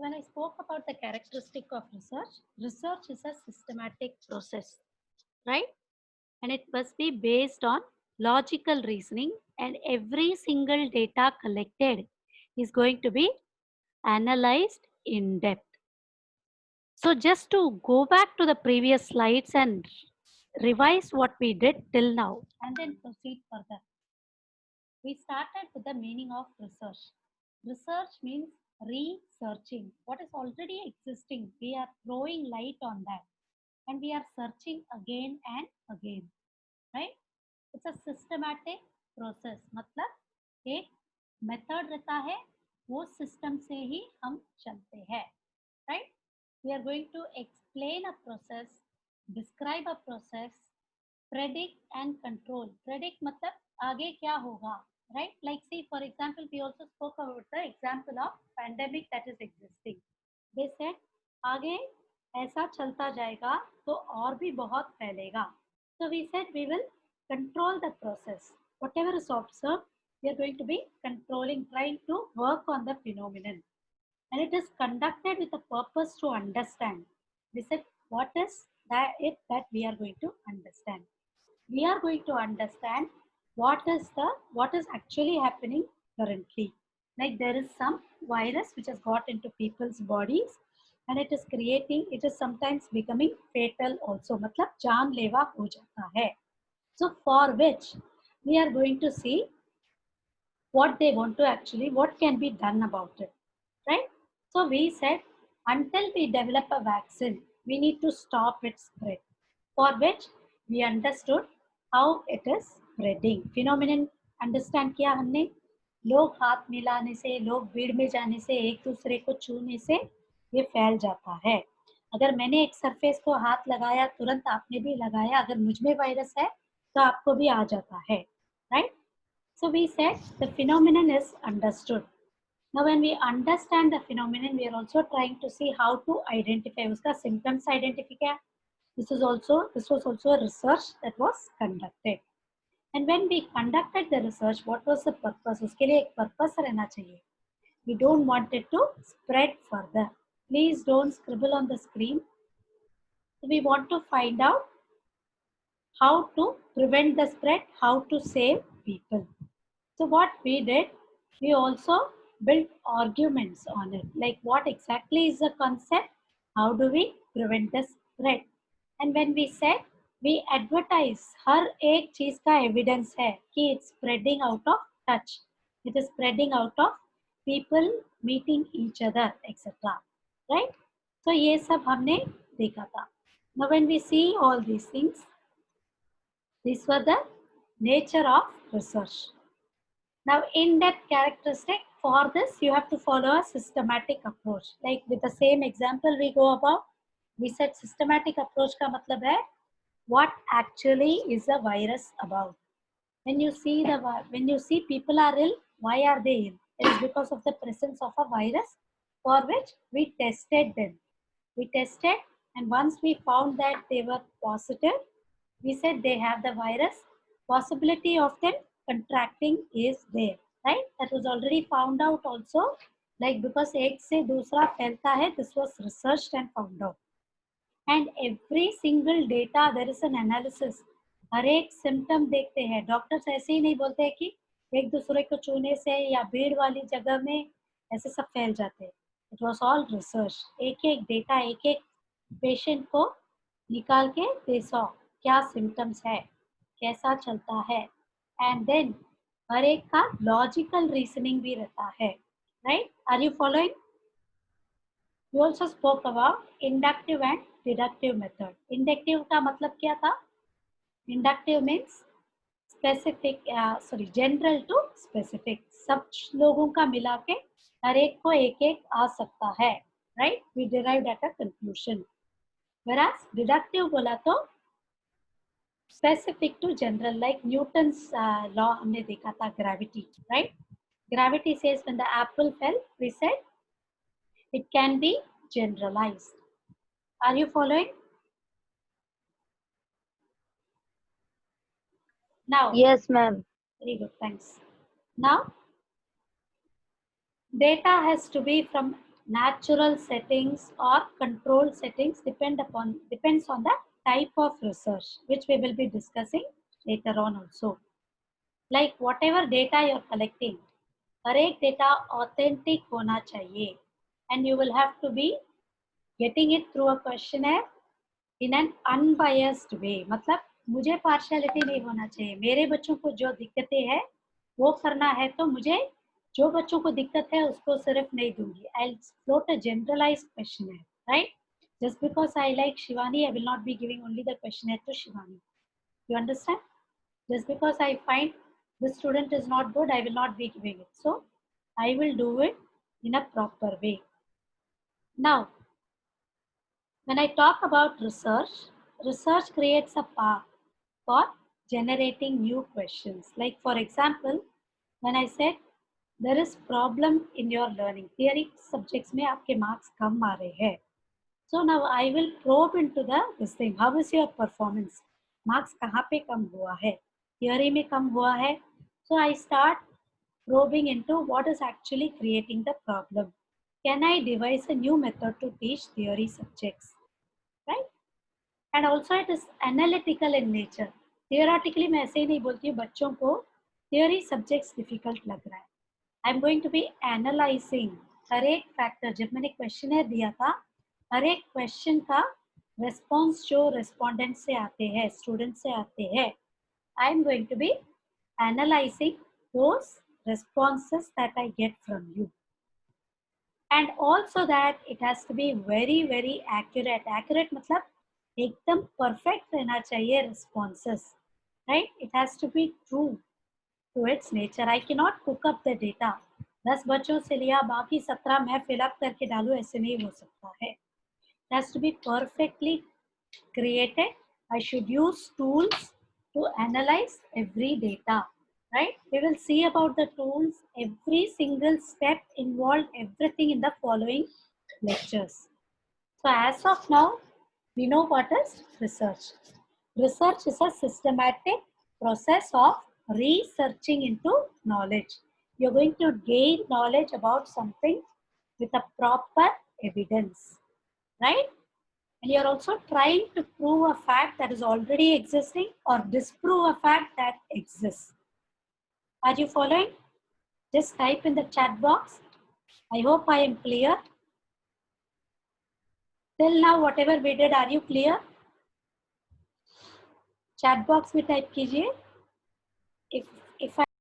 When I spoke about the characteristic of research, research is a systematic process, right? And it must be based on logical reasoning, and every single data collected is going to be analyzed in depth. So just to go back to the previous slides and revise what we did till now and then proceed further. We started with the meaning of research. Research means researching what is already existing. We are throwing light on that and we are searching again and again, right? It's a systematic process. मतलब एक method रहता है, वो system से ही हम चलते हैं, right? We are going to explain a process, describe a process, predict and control. Predict मतलब आगे क्या होगा, right? Like see for example, we also spoke about the example of pandemic that is existing. They said आगे ऐसा चलता जाएगा तो और भी बहुत फैलेगा. So we said we will control the process. Whatever is observed, we are going to be controlling, trying to work on the phenomenon. And it is conducted with a purpose to understand. We said, what is that we are going to understand? We are going to understand what is actually happening currently. Like there is some virus which has got into people's bodies and it is sometimes becoming fatal also. मतलब जानलेवा हो जाता है. So for which we are going to see what they want to what can be done about it, right? So we said until we develop a vaccine, we need to stop its spread, for which we understood how it is spreading. Phenomenon understand किया हमने. लोग हाथ मिलाने से, लोग भीड़ में जाने से, एक दूसरे को छूने से ये फैल जाता है. अगर मैंने एक सरफेस को हाथ लगाया, तुरंत आपने भी लगाया, अगर मुझ में वायरस है तो आपको भी आ जाता है, right? So we said the phenomenon is understood. Now when we understand the phenomenon, we are also trying to see how to identify. उसका symptoms identify क्या? This was also a research that was conducted. And when we conducted the research, what was the purpose? उसके लिए एक purpose रहना चाहिए. We don't want it to spread further. Please don't scribble on the screen. So we want to find out how to prevent the spread, how to save people. So what we did, we also built arguments on it. Like what exactly is the concept? How do we prevent the spread? And when we said we advertise, हर एक चीज का evidence है कि it's spreading out of touch. It is spreading out of people meeting each other, etc. Right? So ये सब हमने देखा था. Now when we see all these things, these were the nature of research. Now, in-depth characteristic, for this, you have to follow a systematic approach. Like with the same example we go about, we said systematic approach का मतलब है what actually is the virus about. When you see people are ill, why are they ill? It is because of the presence of a virus for which we tested them. We tested, and once we found that they were positive, we said they have the virus. Possibility of them contracting is there, right? That was already found out also. Like because एक से दूसरा फैलता है, this was researched and found out. And every single data there is an analysis. हर एक symptom देखते हैं. Doctors ऐसे ही नहीं बोलते हैं कि एक दूसरे को छूने से या भीड़ वाली जगह में ऐसे सब फैल जाते हैं. It was all research. एक एक डेटा एक एक पेशेंट को निकाल के they saw क्या symptoms है, कैसा चलता है, and then हर एक का logical reasoning भी रहता है, right? Are you following? We also spoke about inductive and deductive method. Inductive का मतलब क्या था? Inductive means specific, general to specific. सब लोगों का मिला के हर एक को एक एक आ सकता है, right? We derived at a conclusion. Whereas deductive बोला तो specific to general, like Newton's law हमने देखा था gravity, right? Gravity says when the apple fell, we said it can be generalized. Are you following? Now, Yes, ma'am. very good, thanks. Now, data has to be from natural settings or controlled settings depends on the type of research, which we will be discussing later on also. Like whatever data you're collecting, हर एक data authentic होना चाहिए, and you will have to be getting it through a questionnaire in an unbiased way. मतलब मुझे partiality नहीं होना चाहिए, मेरे बच्चों को जो दिक्कतें हैं वो करना है, तो मुझे जो बच्चों को दिक्कत है उसको सिर्फ नहीं दूंगी. I'll float a generalized questionnaire, right? Just because I like Shivani, I will not be giving only the questionnaire to Shivani. You understand? Just because I find the student is not good, I will not be giving it. So I will do it in a proper way. Now, when I talk about research, research creates a path for generating new questions. Like for example, when I said there is problem in your learning, theory subjects में आपके marks कम आ रहे हैं. So now I will probe into this thing. How is your performance? Marks कहाँ पे कम हुआ है? Theory में कम हुआ है. So I start probing into what is actually creating the problem. Can I devise a new method to teach theory subjects? Right? And also it is analytical in nature. Theoretically मैं ऐसे ही नहीं बोलती हूँ बच्चों को theory subjects difficult लग रहा है. I'm going to be analyzing हर एक factor. जब मैंने questionnaire दिया था, हर एक question का response जो respondent से आते हैं, student से आते हैं, I'm going to be analyzing those responses that I get from you. And also that it has to be very, very accurate. Accurate मतलब एकदम perfect रहना चाहिए responses, right? It has to be true to its nature. I cannot cook up the data. 10 बच्चों से लिया बाकी 17 मैं fill up करके डालूं, ऐसे नहीं हो सकता है. It has to be perfectly created. I should use tools to analyze every data. Right? We will see about the tools, every single step involved, everything in the following lectures. So as of now, we know what is research. Research is a systematic process of researching into knowledge. You're going to gain knowledge about something with a proper evidence, right? And you're also trying to prove a fact that is already existing or disprove a fact that exists. Are you following? Just type in the chat box. I hope I am clear. Till now, whatever we did, are you clear? Chat box में type कीजिए. If I